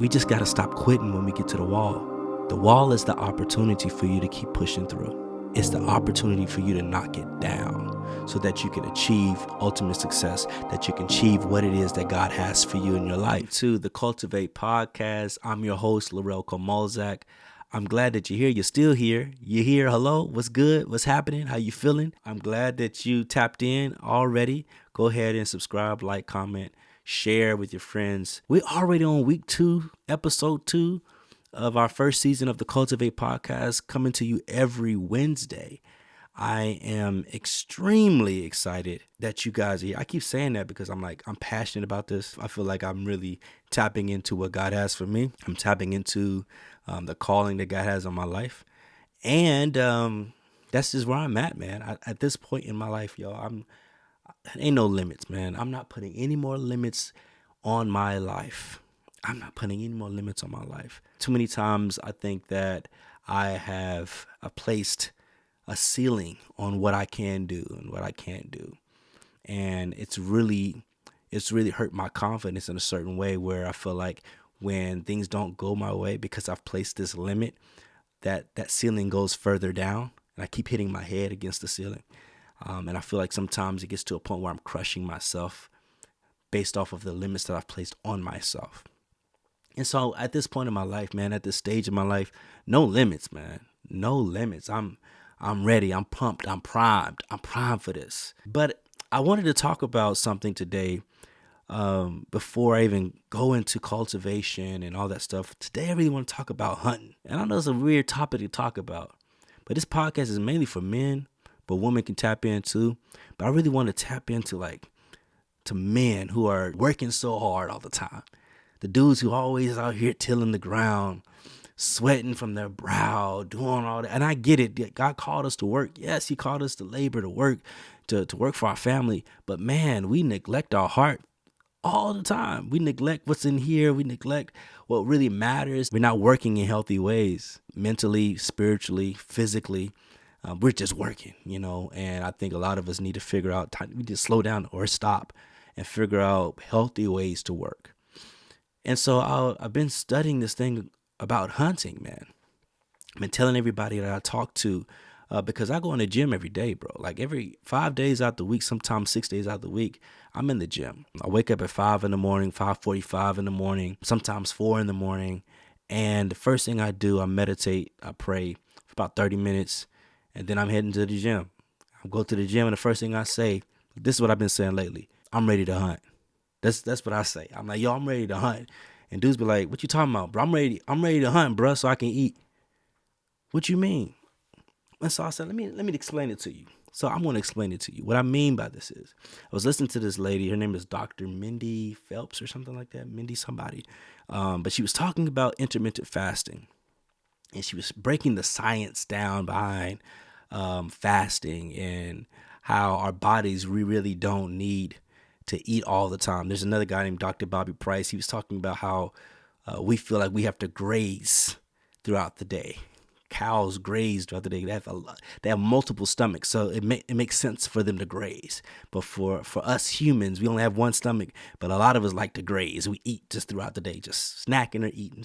We just got to stop quitting when we get to the wall. The wall is the opportunity for you to keep pushing through. It's the opportunity for you to knock it down so that you can achieve ultimate success, that you can achieve what it is that God has for you in your life. To the Cultivate Podcast, I'm your host, Laurel Komolzak. I'm glad that you're here. You're still here. You're here. Hello. What's good? What's happening? How you feeling? I'm glad that you tapped in already. Go ahead and subscribe, like, comment, share with your friends. We're already on week 2, episode 2 of our first season of the Cultivate Podcast, coming to you every Wednesday. I am extremely excited that you guys are here. I keep saying that because I'm passionate about this. I feel like I'm really tapping into what God has for me. I'm tapping into the calling that God has on my life. And that's just where I'm at, man. At this point in my life, y'all, ain't no limits, man. I'm not putting any more limits on my life. Too many times I think that I have placed a ceiling on what I can do and what I can't do. And it's really hurt my confidence in a certain way, where I feel like when things don't go my way because I've placed this limit, that ceiling goes further down, and I keep hitting my head against the ceiling. And I feel like sometimes it gets to a point where I'm crushing myself based off of the limits that I've placed on myself. And so at this point in my life, man, at this stage of my life, no limits, man. No limits. I'm ready. I'm pumped. I'm primed. I'm primed for this. But I wanted to talk about something today before I even go into cultivation and all that stuff. Today, I really want to talk about hunting. And I know it's a weird topic to talk about, but this podcast is mainly for men, but women can tap in too. But I really want to tap into to men who are working so hard all the time. The dudes who always out here tilling the ground, sweating from their brow, doing all that. And I get it. God called us to work. Yes, he called us to labor, to work, to work for our family. But man, we neglect our heart all the time. We neglect what's in here. We neglect what really matters. We're not working in healthy ways, mentally, spiritually, physically. We're just working, and I think a lot of us need to figure out time. We need to slow down or stop and figure out healthy ways to work. And so I've been studying this thing about hunting, man. I've been telling everybody that I talk to, because I go in the gym every day, bro. Like every 5 days out the week, sometimes 6 days out the week, I'm in the gym. I wake up at 5 in the morning, 5:45 in the morning, sometimes 4 in the morning. And the first thing I do, I meditate, I pray for about 30 minutes, and then I'm heading to the gym. I go to the gym, and the first thing I say, this is what I've been saying lately: I'm ready to hunt. That's what I say. I'm like, yo, I'm ready to hunt. And dudes be like, what you talking about, bro? I'm ready to hunt, bro, so I can eat. What you mean? And so I said, let me explain it to you. So I'm going to explain it to you. What I mean by this is, I was listening to this lady. Her name is Dr. Mindy Phelps or something like that. Mindy somebody. But she was talking about intermittent fasting. And she was breaking the science down behind fasting and how our bodies, we really don't need to eat all the time. There's another guy named Dr. Bobby Price. He was talking about how we feel like we have to graze throughout the day. Cows graze throughout the day. They have multiple stomachs, so it makes sense for them to graze. But for us humans, we only have one stomach. But a lot of us like to graze. We eat just throughout the day, just snacking or eating.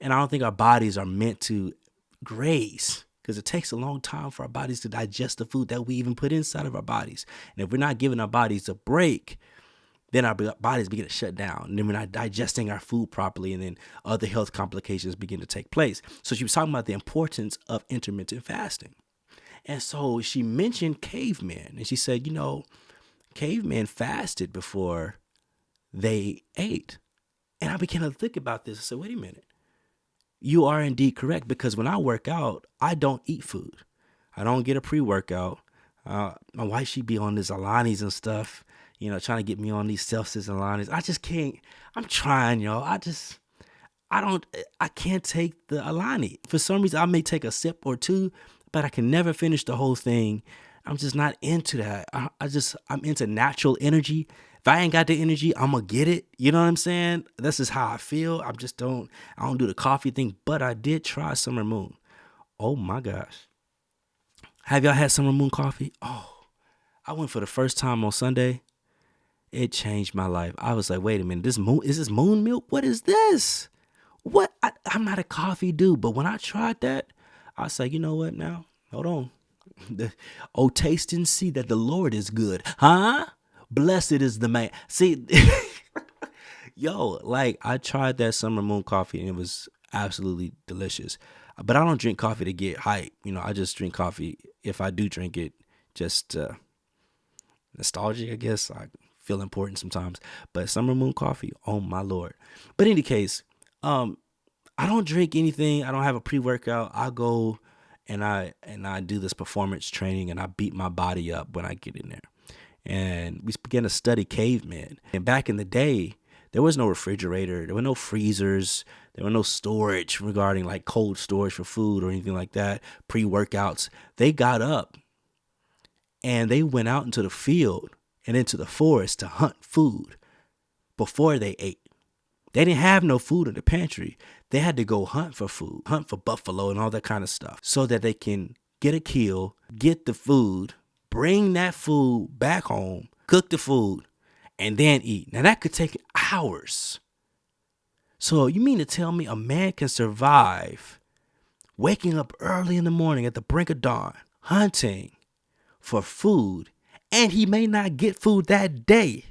And I don't think our bodies are meant to graze, because it takes a long time for our bodies to digest the food that we even put inside of our bodies. And if we're not giving our bodies a break, then our bodies begin to shut down. And then we're not digesting our food properly, and then other health complications begin to take place. So she was talking about the importance of intermittent fasting. And so she mentioned cavemen. And she said, cavemen fasted before they ate. And I began to think about this. I said, wait a minute. You are indeed correct, because when I work out, I don't eat food. I don't get a pre-workout. My wife, she be on this Alani's and stuff, trying to get me on these Celsius Alani's. I just can't. I'm trying, y'all. I can't take the Alani. For some reason, I may take a sip or two, but I can never finish the whole thing. I'm just not into that. I'm into natural energy. If I ain't got the energy, I'm going to get it. You know what I'm saying? This is how I feel. I don't do the coffee thing, but I did try Summer Moon. Oh my gosh. Have y'all had Summer Moon coffee? Oh, I went for the first time on Sunday. It changed my life. I was like, wait a minute, is this moon milk? What is this? What? I'm not a coffee dude, but when I tried that, I was like, you know what now? Hold on. Oh, taste and see that the Lord is good. Huh? Blessed is the man. See, yo, like I tried that summer moon coffee and it was absolutely delicious. But I don't drink coffee to get hype. I just drink coffee if I do drink it, just nostalgia, I guess. I feel important sometimes. But summer moon coffee, oh my Lord. But in any case, I don't drink anything. I don't have a pre-workout. I go and I do this performance training and I beat my body up when I get in there. And we began to study cavemen. And back in the day, there was no refrigerator, there were no freezers, there were no storage regarding like cold storage for food or anything like that, pre-workouts. They got up and they went out into the field and into the forest to hunt food before they ate. They didn't have no food in the pantry. They had to go hunt for food, hunt for buffalo and all that kind of stuff so that they can get a kill, get the food, bring that food back home, cook the food, and then eat. Now that could take hours. So you mean to tell me a man can survive waking up early in the morning at the brink of dawn, hunting for food, and he may not get food that day,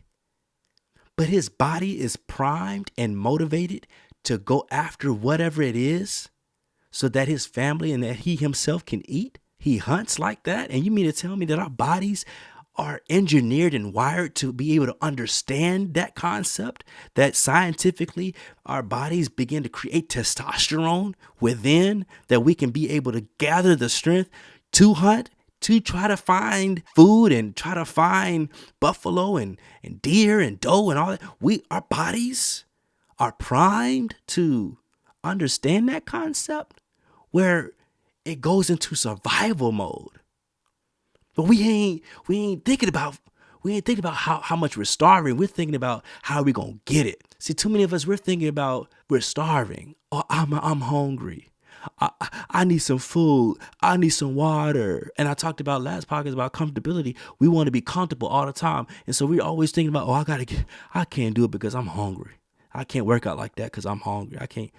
but his body is primed and motivated to go after whatever it is so that his family and that he himself can eat? He hunts like that? And you mean to tell me that our bodies are engineered and wired to be able to understand that concept, that scientifically our bodies begin to create testosterone within, that we can be able to gather the strength to hunt, to try to find food and try to find buffalo and deer and doe and all that? Our bodies are primed to understand that concept where it goes into survival mode. But we ain't thinking about how much we're starving. We're thinking about how we're gonna get it. See, too many of us, we're thinking about we're starving. Oh, I'm hungry. I need some food. I need some water. And I talked about last podcast about comfortability. We want to be comfortable all the time. And so we're always thinking about, I can't do it because I'm hungry. I can't work out like that because I'm hungry. I can't.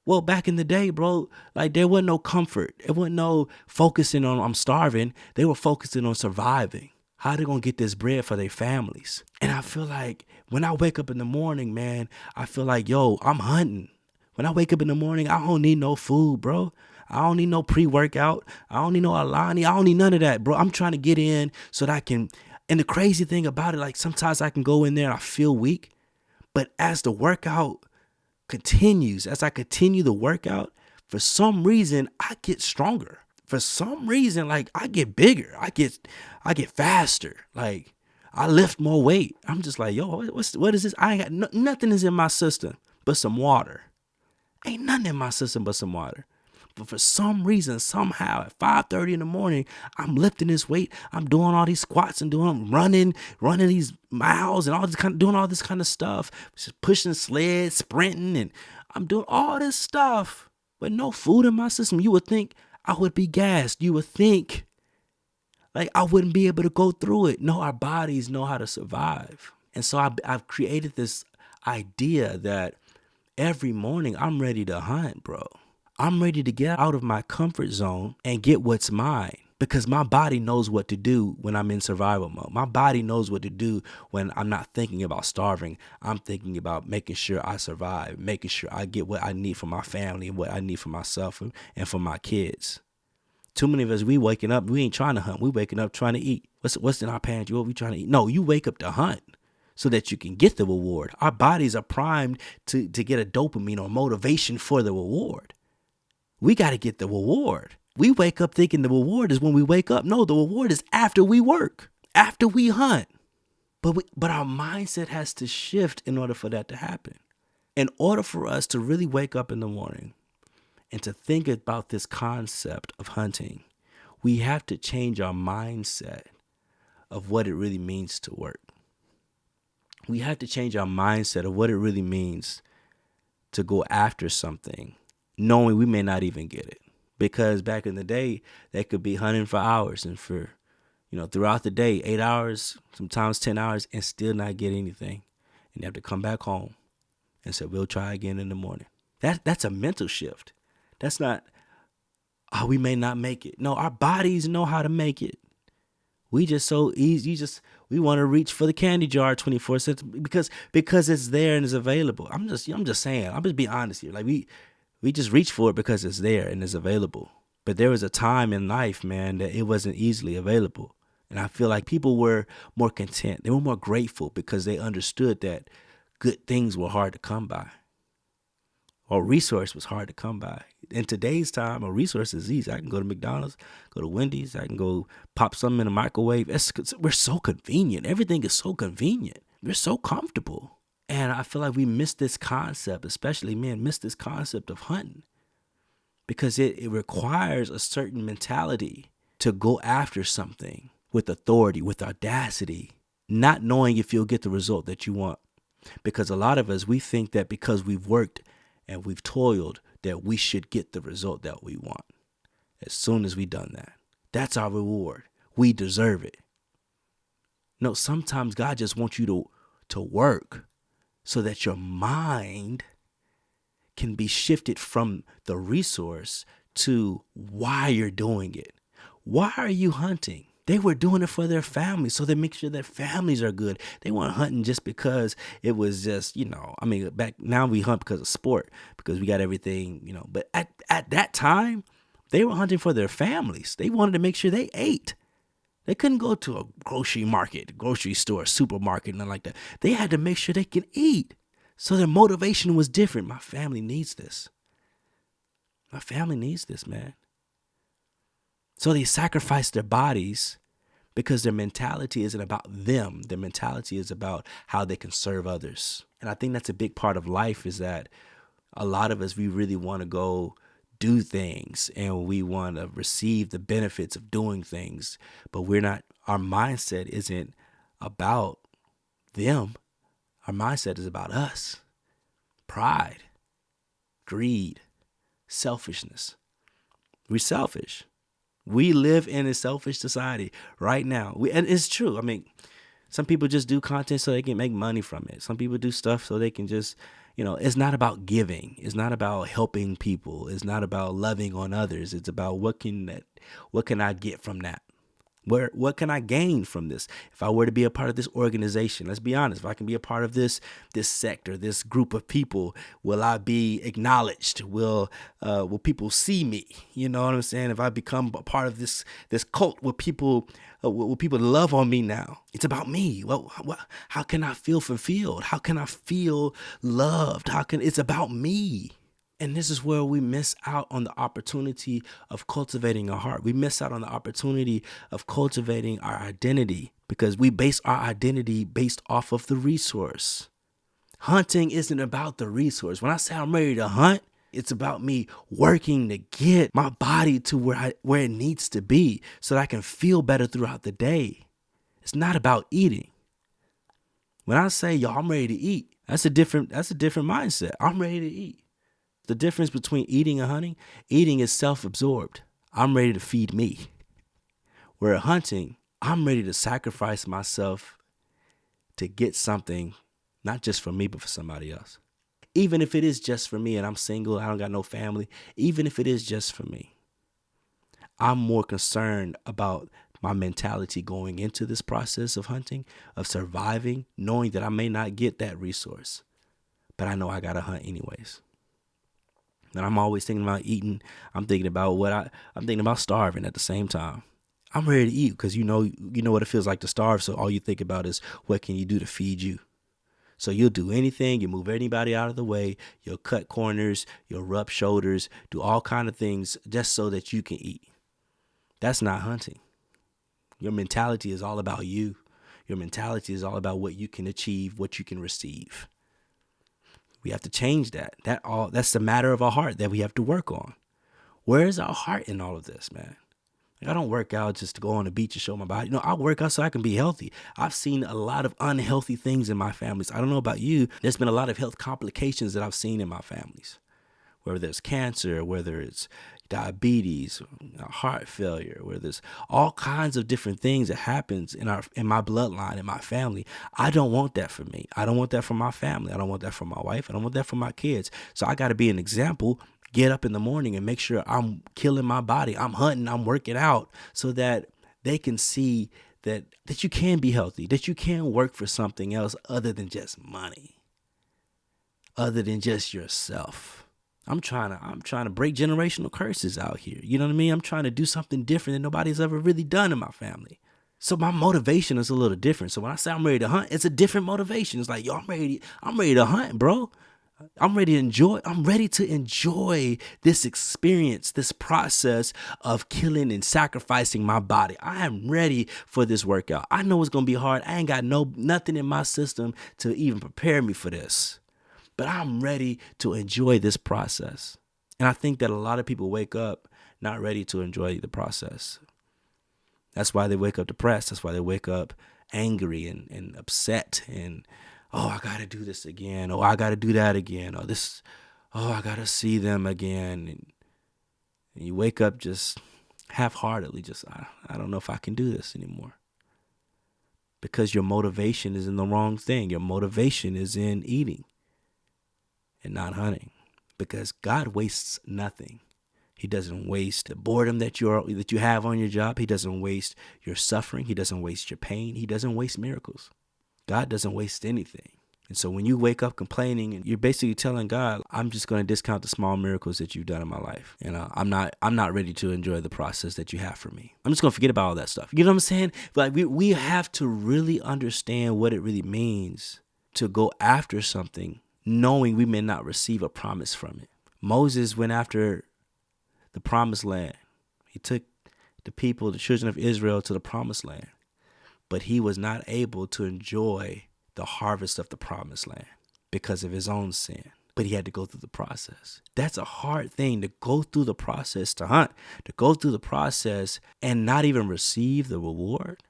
Well, back in the day, bro, like there wasn't no comfort. There wasn't no focusing on I'm starving. They were focusing on surviving. How they gonna get this bread for their families? And I feel like when I wake up in the morning, man, I feel like, yo, I'm hunting. When I wake up in the morning, I don't need no food, bro. I don't need no pre-workout. I don't need no Alani. I don't need none of that, bro. I'm trying to get in so that I can. And the crazy thing about it, like sometimes I can go in there and I feel weak. But as the workout continues, as I continue the workout, for some reason I get stronger. For some reason, like I get bigger. I get faster. Like I lift more weight. I'm just like, yo, what is this? I ain't got nothing is in my system but some water. Ain't nothing in my system but some water. But for some reason, somehow at 5:30 in the morning, I'm lifting this weight. I'm doing all these squats and running these miles and doing all this kind of stuff. Just pushing sleds, sprinting, and I'm doing all this stuff with no food in my system. You would think I would be gassed. You would think like I wouldn't be able to go through it. No, our bodies know how to survive. And so I've created this idea that every morning I'm ready to hunt, bro. I'm ready to get out of my comfort zone and get what's mine because my body knows what to do when I'm in survival mode. My body knows what to do when I'm not thinking about starving. I'm thinking about making sure I survive, making sure I get what I need for my family and what I need for myself and for my kids. Too many of us, we waking up, we ain't trying to hunt. We waking up trying to eat. What's in our pantry? What we trying to eat? No, you wake up to hunt so that you can get the reward. Our bodies are primed to get a dopamine or motivation for the reward. We got to get the reward. We wake up thinking the reward is when we wake up. No, the reward is after we work, after we hunt. But our mindset has to shift in order for that to happen. In order for us to really wake up in the morning and to think about this concept of hunting, we have to change our mindset of what it really means to work. We have to change our mindset of what it really means to go after something, knowing we may not even get it. Because back in the day, they could be hunting for hours and for, throughout the day, 8 hours, sometimes 10 hours, and still not get anything. And they have to come back home and say, we'll try again in the morning. That's a mental shift. That's not, oh, we may not make it. No, our bodies know how to make it. We just so easy. We want to reach for the candy jar 24/7 because it's there and it's available. I'm just saying. I'm just being honest here. Like we just reach for it because it's there and it's available. But there was a time in life, man, that it wasn't easily available. And I feel like people were more content. They were more grateful because they understood that good things were hard to come by, or resource was hard to come by. In today's time, a resource is easy. I can go to McDonald's, go to Wendy's, I can go pop something in a microwave. We're so convenient. Everything is so convenient. We're so comfortable. And I feel like we miss this concept, especially men, miss this concept of hunting, because it requires a certain mentality to go after something with authority, with audacity, not knowing if you'll get the result that you want. Because a lot of us, we think that because we've worked and we've toiled, that we should get the result that we want as soon as we've done that. That's our reward. We deserve it. No, sometimes God just wants you to work so that your mind can be shifted from the resource to why you're doing it. Why are you hunting? They were doing it for their families, so they make sure their families are good. They weren't hunting just because it was just, back now we hunt because of sport, because we got everything, But at that time, they were hunting for their families. They wanted to make sure they ate. They couldn't go to a grocery store, supermarket, nothing like that. They had to make sure they can eat. So their motivation was different. My family needs this. My family needs this, man. So they sacrificed their bodies because their mentality isn't about them. Their mentality is about how they can serve others. And I think that's a big part of life, is that a lot of us, we really want to go do things and we want to receive the benefits of doing things, but our mindset isn't about them. Our mindset is about us. Pride, greed, selfishness. We're selfish. We live in a selfish society right now. And it's true. Some people just do content so they can make money from it. Some people do stuff so they can just, it's not about giving. It's not about helping people. It's not about loving on others. It's about what can I get from that? What can I gain from this? If I were to be a part of this organization, let's be honest, if I can be a part of this sector, this group of people, will I be acknowledged? Will people see me? You know what I'm saying? If I become a part of this cult, will people love on me now? It's about me. How can I feel fulfilled? How can I feel loved? It's about me? And this is where we miss out on the opportunity of cultivating our heart. We miss out on the opportunity of cultivating our identity because we base our identity based off of the resource. Hunting isn't about the resource. When I say I'm ready to hunt, it's about me working to get my body to where it needs to be so that I can feel better throughout the day. It's not about eating. When I say, yo, I'm ready to eat, that's a different mindset. I'm ready to eat. The difference between eating and hunting, eating is self-absorbed. I'm ready to feed me. Where hunting, I'm ready to sacrifice myself to get something, not just for me, but for somebody else. Even if it is just for me and I'm single, I don't got no family, even if it is just for me, I'm more concerned about my mentality going into this process of hunting, of surviving, knowing that I may not get that resource, but I know I got to hunt anyways. And I'm always thinking about eating. I'm thinking about I'm thinking about starving at the same time. I'm ready to eat because you know what it feels like to starve. So all you think about is what can you do to feed you? So you'll do anything. You move anybody out of the way. You'll cut corners. You'll rub shoulders. Do all kind of things just so that you can eat. That's not hunting. Your mentality is all about you. Your mentality is all about what you can achieve, what you can receive. We have to change that. That's the matter of our heart that we have to work on. Where is our heart in all of this, man? Like, I don't work out just to go on the beach and show my body. No, I work out so I can be healthy. I've seen a lot of unhealthy things in my families. I don't know about you. There's been a lot of health complications that I've seen in my families whether it's cancer, whether it's diabetes, heart failure, where there's all kinds of different things that happens in my bloodline, in my family. I don't want that for me. I don't want that for my family. I don't want that for my wife. I don't want that for my kids. So I got to be an example. Get up in the morning and make sure I'm killing my body. I'm hunting. I'm working out so that they can see that you can be healthy, that you can work for something else other than just money, other than just yourself. I'm trying to break generational curses out here. You know what I mean? I'm trying to do something different that nobody's ever really done in my family. So my motivation is a little different. So when I say I'm ready to hunt, it's a different motivation. It's like, yo, I'm ready to hunt, bro. I'm ready to enjoy this experience, this process of killing and sacrificing my body. I am ready for this workout. I know it's going to be hard. I ain't got nothing in my system to even prepare me for this. But I'm ready to enjoy this process. And I think that a lot of people wake up not ready to enjoy the process. That's why they wake up depressed. That's why they wake up angry and upset. And, oh, I got to do this again. Oh, I got to do that again. I got to see them again. And you wake up just half-heartedly, I don't know if I can do this anymore. Because your motivation is in the wrong thing. Your motivation is in eating and not hunting, because God wastes nothing. He doesn't waste the boredom that you have on your job. He doesn't waste your suffering. He doesn't waste your pain. He doesn't waste miracles. God doesn't waste anything. And so when you wake up complaining, and you're basically telling God, I'm just going to discount the small miracles that you've done in my life. I'm not ready to enjoy the process that you have for me. I'm just going to forget about all that stuff. You know what I'm saying? Like we have to really understand what it really means to go after something, knowing we may not receive a promise from it. Moses went after the promised land. He took the people, the children of Israel, to the promised land. But he was not able to enjoy the harvest of the promised land because of his own sin. But he had to go through the process. That's a hard thing, to go through the process, to hunt, to go through the process and not even receive the reward.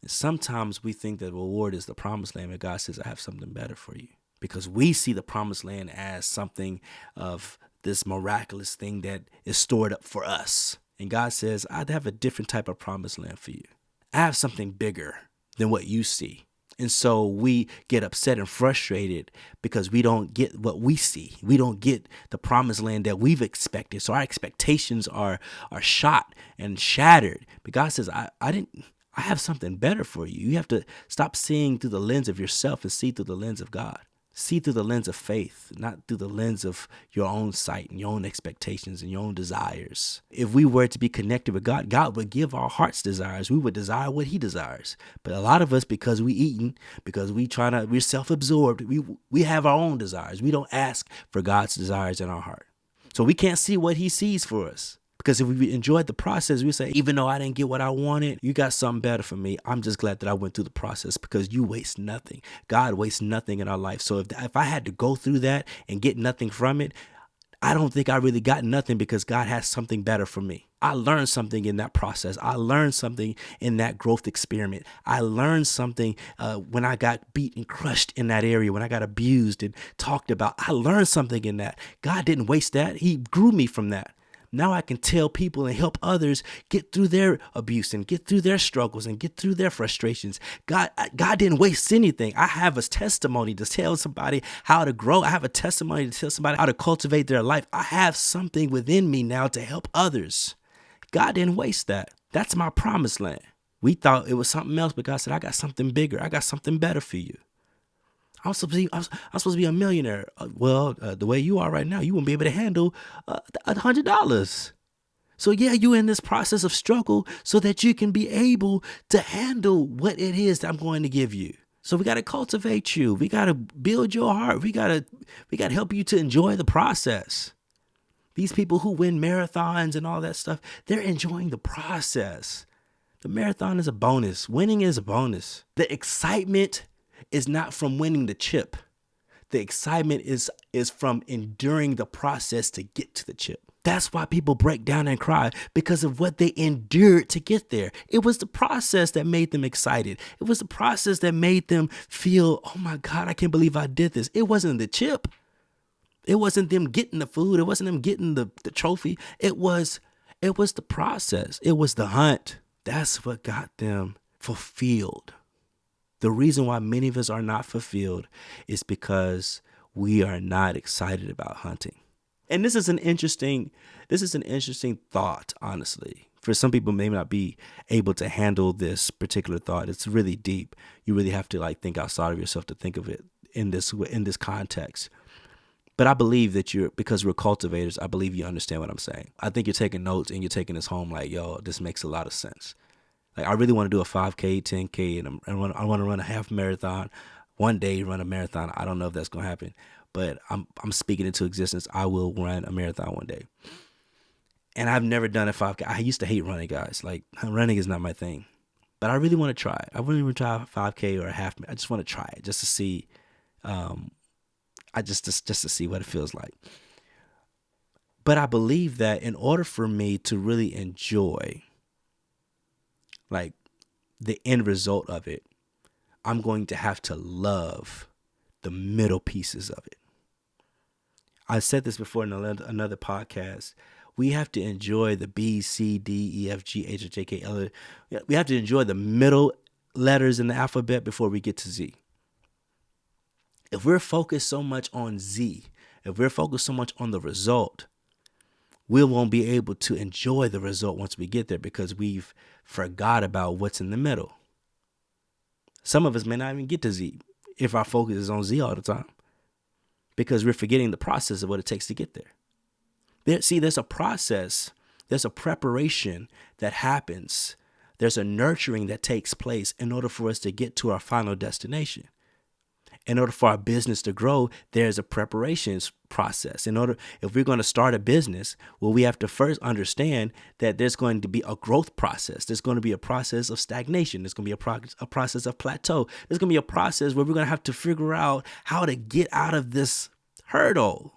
And sometimes we think that the reward is the promised land, but God says, I have something better for you. Because we see the promised land as something of this miraculous thing that is stored up for us. And God says, I'd have a different type of promised land for you. I have something bigger than what you see. And so we get upset and frustrated because we don't get what we see. We don't get the promised land that we've expected. So our expectations are shot and shattered. But God says, I have something better for you. You have to stop seeing through the lens of yourself and see through the lens of God. See through the lens of faith, not through the lens of your own sight and your own expectations and your own desires. If we were to be connected with God, God would give our heart's desires. We would desire what he desires. But a lot of us, because we eating, because we're self-absorbed, we have our own desires. We don't ask for God's desires in our heart. So we can't see what he sees for us. Because if we enjoyed the process, we say, even though I didn't get what I wanted, you got something better for me. I'm just glad that I went through the process, because you waste nothing. God wastes nothing in our life. So if I had to go through that and get nothing from it, I don't think I really got nothing, because God has something better for me. I learned something in that process. I learned something in that growth experiment. I learned something when I got beat and crushed in that area, when I got abused and talked about. I learned something in that. God didn't waste that. He grew me from that. Now I can tell people and help others get through their abuse and get through their struggles and get through their frustrations. God didn't waste anything. I have a testimony to tell somebody how to grow. I have a testimony to tell somebody how to cultivate their life. I have something within me now to help others. God didn't waste that. That's my promised land. We thought it was something else, but God said, I got something bigger. I got something better for you. I'm supposed to be a millionaire. The way you are right now, you won't be able to handle $100. So yeah, you're in this process of struggle so that you can be able to handle what it is that I'm going to give you. So we got to cultivate you. We got to build your heart. We got to help you to enjoy the process. These people who win marathons and all that stuff, they're enjoying the process. The marathon is a bonus. Winning is a bonus. The excitement is not from winning the chip. The excitement is from enduring the process to get to the chip. That's why people break down and cry, because of what they endured to get there. It was the process that made them excited. It was the process that made them feel, oh my God, I can't believe I did this. It wasn't the chip. It wasn't them getting the food. It wasn't them getting the trophy. It was the process. It was the hunt. That's what got them fulfilled. The reason why many of us are not fulfilled is because we are not excited about hunting. And this is an interesting thought, honestly. For some people may not be able to handle this particular thought. It's really deep. You really have to think outside of yourself to think of it in this context. But I believe that because we're cultivators, I believe you understand what I'm saying. I think you're taking notes and you're taking this home yo, this makes a lot of sense. I really want to do a 5K, 10K, and I want to run a half marathon. One day run a marathon. I don't know if that's going to happen, but I'm speaking into existence. I will run a marathon one day. And I've never done a 5K. I used to hate running, guys. Running is not my thing. But I really want to try it. I wouldn't even try a 5K or a half. I just want to try it just to see. Just to see what it feels like. But I believe that in order for me to really enjoy the end result of it, I'm going to have to love the middle pieces of it. I said this before in another podcast. We have to enjoy the B, C, D, E, F, G, H, J, K, L. We have to enjoy the middle letters in the alphabet before we get to Z. If we're focused so much on Z, if we're focused so much on the result, we won't be able to enjoy the result once we get there because we've forgot about what's in the middle. Some of us may not even get to Z if our focus is on Z all the time because we're forgetting the process of what it takes to get there. There's a process, there's a preparation that happens. There's a nurturing that takes place in order for us to get to our final destination. In order for our business to grow, there's a preparations process. If we're going to start a business, we have to first understand that there's going to be a growth process. There's going to be a process of stagnation. There's going to be a process of plateau. There's going to be a process where we're going to have to figure out how to get out of this hurdle.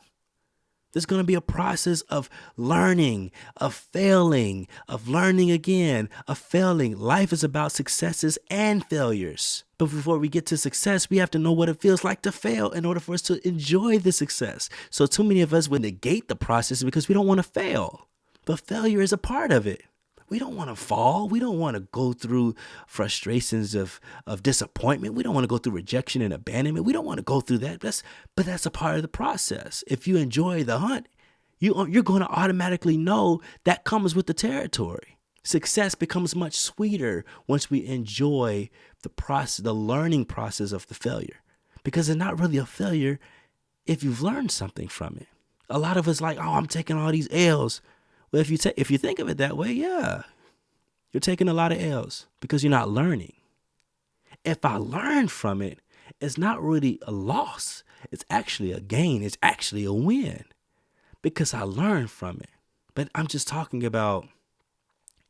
There's going to be a process of learning, of failing, of learning again, of failing. Life is about successes and failures. But before we get to success, we have to know what it feels like to fail in order for us to enjoy the success. So too many of us would negate the process because we don't want to fail. But failure is a part of it. We don't want to fall. We don't want to go through frustrations of disappointment. We don't want to go through rejection and abandonment. We don't want to go through that. But that's a part of the process. If you enjoy the hunt, you're going to automatically know that comes with the territory. Success becomes much sweeter once we enjoy the process, the learning process of the failure, because it's not really a failure if you've learned something from it. A lot of us I'm taking all these L's. Well, if you think of it that way, yeah, you're taking a lot of L's because you're not learning. If I learn from it, it's not really a loss. It's actually a gain. It's actually a win because I learned from it. But I'm just talking about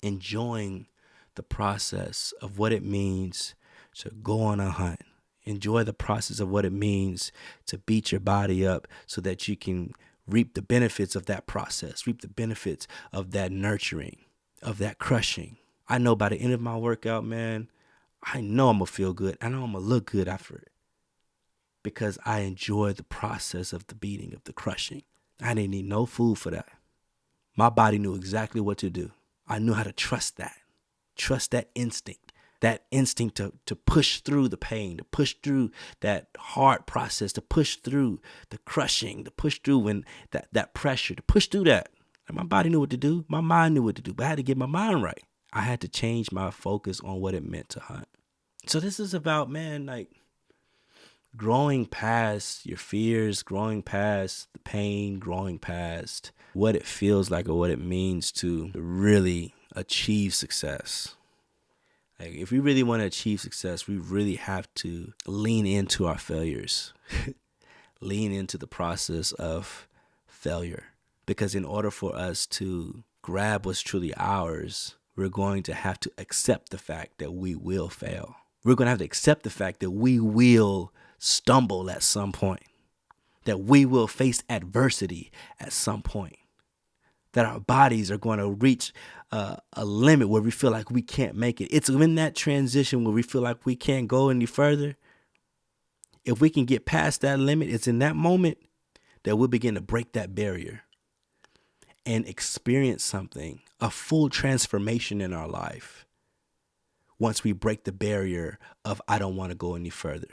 enjoying the process of what it means to go on a hunt. Enjoy the process of what it means to beat your body up so that you can reap the benefits of that process, reap the benefits of that nurturing, of that crushing. I know by the end of my workout, man, I know I'm going to feel good. I know I'm going to look good after it because I enjoy the process of the beating, of the crushing. I didn't need no food for that. My body knew exactly what to do. I knew how to trust that instinct to push through the pain, to push through that hard process, to push through the crushing, to push through when that pressure, to push through that. And my body knew what to do. My mind knew what to do, but I had to get my mind right. I had to change my focus on what it meant to hunt. So this is about, man, growing past your fears, growing past the pain, growing past what it feels like or what it means to really achieve success. If we really want to achieve success, we really have to lean into our failures, lean into the process of failure. Because in order for us to grab what's truly ours, we're going to have to accept the fact that we will fail. We're going to have to accept the fact that we will stumble at some point, that we will face adversity at some point, that our bodies are going to reach a limit where we feel like we can't make it. It's in that transition where we feel like we can't go any further. If we can get past that limit, it's in that moment that we'll begin to break that barrier and experience something, a full transformation in our life once we break the barrier of I don't want to go any further.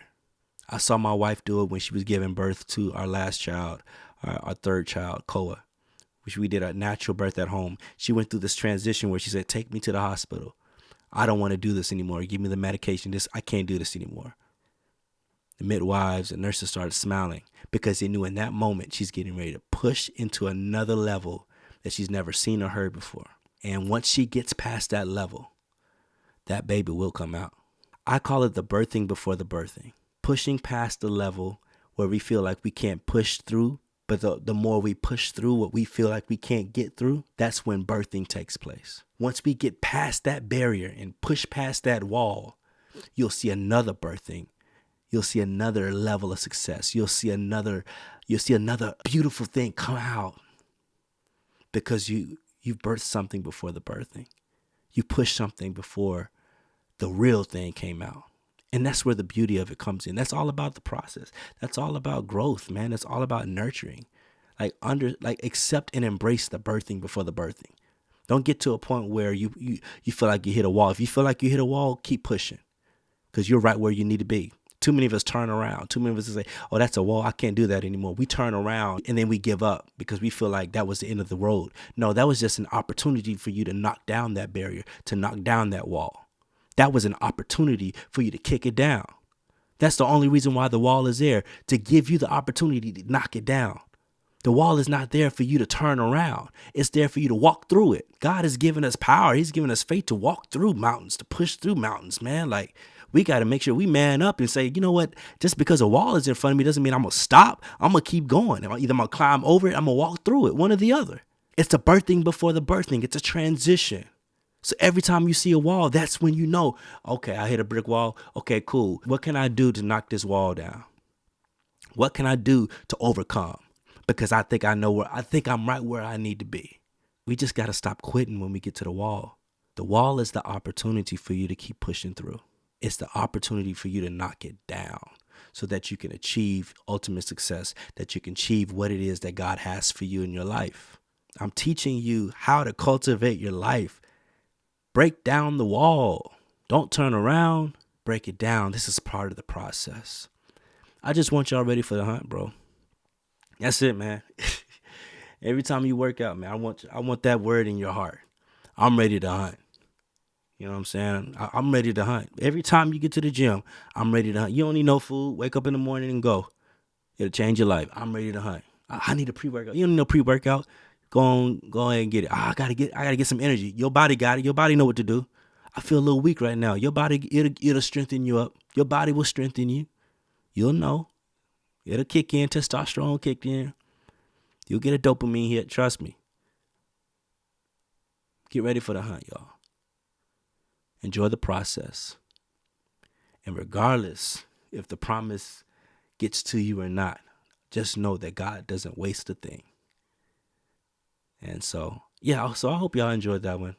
I saw my wife do it when she was giving birth to our last child, our third child, Koa, which we did a natural birth at home. She went through this transition where she said, take me to the hospital. I don't want to do this anymore. Give me the medication. I can't do this anymore. The midwives and nurses started smiling because they knew in that moment she's getting ready to push into another level that she's never seen or heard before. And once she gets past that level, that baby will come out. I call it the birthing before the birthing. Pushing past the level where we feel like we can't push through, but the more we push through what we feel like we can't get through, that's when birthing takes place. Once we get past that barrier and push past that wall, you'll see another birthing. You'll see another level of success. You'll see another beautiful thing come out because you've birthed something before the birthing. You pushed something before the real thing came out. And that's where the beauty of it comes in. That's all about the process. That's all about growth, man. That's all about nurturing. Accept and embrace the birthing before the birthing. Don't get to a point where you feel like you hit a wall. If you feel like you hit a wall, keep pushing because you're right where you need to be. Too many of us turn around. Too many of us say, oh, that's a wall. I can't do that anymore. We turn around and then we give up because we feel like that was the end of the road. No, that was just an opportunity for you to knock down that barrier, to knock down that wall. That was an opportunity for you to kick it down. That's the only reason why the wall is there, to give you the opportunity to knock it down. The wall is not there for you to turn around. It's there for you to walk through it. God has given us power. He's given us faith to walk through mountains, to push through mountains, man. Like, we got to make sure we man up and say, you know what? Just because a wall is in front of me doesn't mean I'm going to stop. I'm going to keep going. Either I'm going to climb over it, I'm going to walk through it, one or the other. It's the birthing before the birthing. It's a transition. So every time you see a wall, that's when you know, okay, I hit a brick wall. Okay, cool. What can I do to knock this wall down? What can I do to overcome? Because I think I'm right where I need to be. We just got to stop quitting when we get to the wall. The wall is the opportunity for you to keep pushing through. It's the opportunity for you to knock it down so that you can achieve ultimate success, that you can achieve what it is that God has for you in your life. I'm teaching you how to cultivate your life. Break down the wall. Don't turn around. Break it down. This is part of the process. I just want y'all ready for the hunt, bro. That's it, man. Every time you work out, man, I want that word in your heart. I'm ready to hunt. You know what I'm saying? I'm ready to hunt. Every time you get to the gym, I'm ready to hunt. You don't need no food. Wake up in the morning and go. It'll change your life. I'm ready to hunt. I need a pre-workout. You don't need no pre-workout. Go ahead and get it. I gotta get some energy. Your body got it. Your body know what to do. I feel a little weak right now. Your body, it'll strengthen you up. Your body will strengthen you. You'll know. It'll kick in. Testosterone kick in. You'll get a dopamine hit. Trust me. Get ready for the hunt, y'all. Enjoy the process. And regardless if the promise gets to you or not, just know that God doesn't waste a thing. And so I hope y'all enjoyed that one.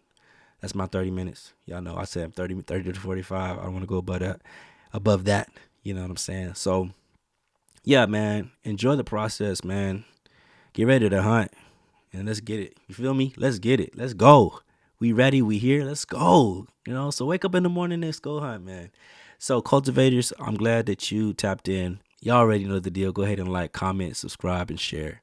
That's my 30 minutes. Y'all know I said 30 to 45. I don't want to go above that. You know what I'm saying? So, yeah, man, enjoy the process, man. Get ready to hunt and let's get it. You feel me? Let's get it. Let's go. We ready. We here. Let's go. So wake up in the morning. Let's go hunt, man. So cultivators, I'm glad that you tapped in. Y'all already know the deal. Go ahead and like, comment, subscribe, and share.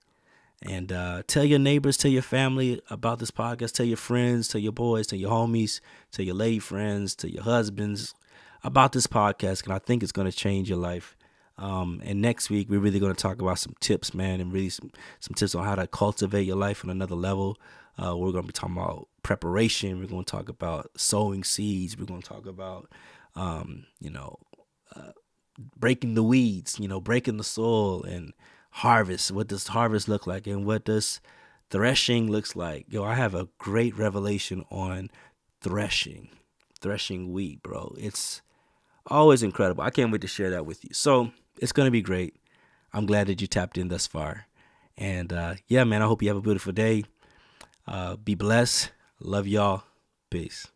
And tell your neighbors, tell your family about this podcast. Tell your friends, tell your boys, tell your homies, tell your lady friends, tell your husbands about this podcast. And I think it's going to change your life. And next week, we're really going to talk about some tips, man, and really some tips on how to cultivate your life on another level. We're going to be talking about preparation. We're going to talk about sowing seeds. We're going to talk about, breaking the weeds, breaking the soil and harvest. What does harvest look like? And what does threshing looks like? I have a great revelation on threshing wheat, bro. It's always incredible. I can't wait to share that with you. So it's going to be great. I'm glad that you tapped in thus far. And man, I hope you have a beautiful day. Be blessed. Love y'all. Peace.